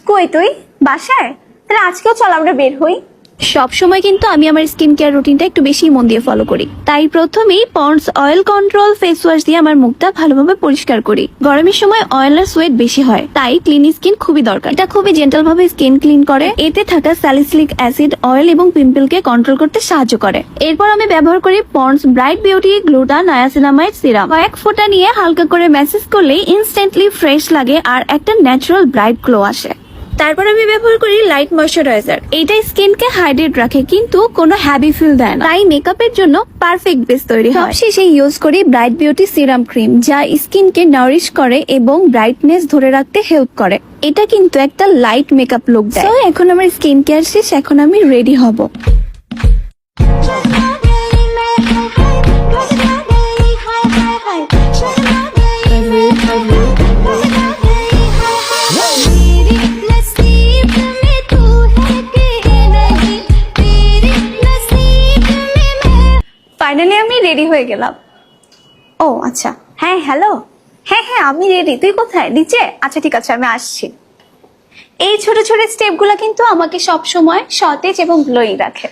কই তুই বাসায়? তাহলে আজকেও চল আমরা বের হই। সব সময় কিন্তু আমি আমার স্কিন কেয়ার রুটিনটা একটু বেশি মন দিয়ে ফলো করি। তাই প্রথমেই Pond's oil control face wash দিয়ে আমার মুখটা ভালোভাবে পরিষ্কার করি। গরমের সময় অয়েল আর সোয়েট বেশি হয়, তাই ক্লিন স্কিন খুবই দরকার। এটা খুবই জেন্টাল ভাবে স্কিন ক্লিন করে। এতে থাকা স্যালিসিলিক অ্যাসিড অয়েল এবং পিম্পলকে কন্ট্রোল করতে সাহায্য করে। এরপর আমি ব্যবহার করি ponds bright beauty গ্লুটা niacinamide serum. কয়েক ফোঁটা নিয়ে হালকা করে ম্যাসেজ করলেই ইনস্ট্যান্টলি ফ্রেশ লাগে আর একটা ন্যাচারাল ব্রাইট গ্লো আসে। তারপর আমি ব্যবহার করি লাইট ময়শ্চারাইজার। এটা স্কিনকে হাইড্রেট রাখে কিন্তু কোনো হ্যাভি ফিল দেয় না, তাই মেকআপের জন্য পারফেক্ট বেস তৈরি হয়। সবশেষে ইউজ করি ব্রাইট বিউটি সিরাম ক্রিম, যা স্কিনকে নারিশ করে এবং ব্রাইটনেস ধরে রাখতে হেল্প করে। এটা কিন্তু একটা লাইট মেকআপ লুক দেয়। তো এখন আমার স্কিন কেয়ার শেষ, এখন আমি রেডি হব। ফাইনালি আমি রেডি হয়ে গেলাম। ও আচ্ছা, হ্যাঁ হ্যালো, হ্যাঁ হ্যাঁ আমি রেডি। তুই কোথায়? নিচে? আচ্ছা ঠিক আছে, আমি আসছি। এই ছোট ছোট স্টেপগুলো কিন্তু আমাকে সব সময় সতেজ এবং গ্লোয়িং রাখে।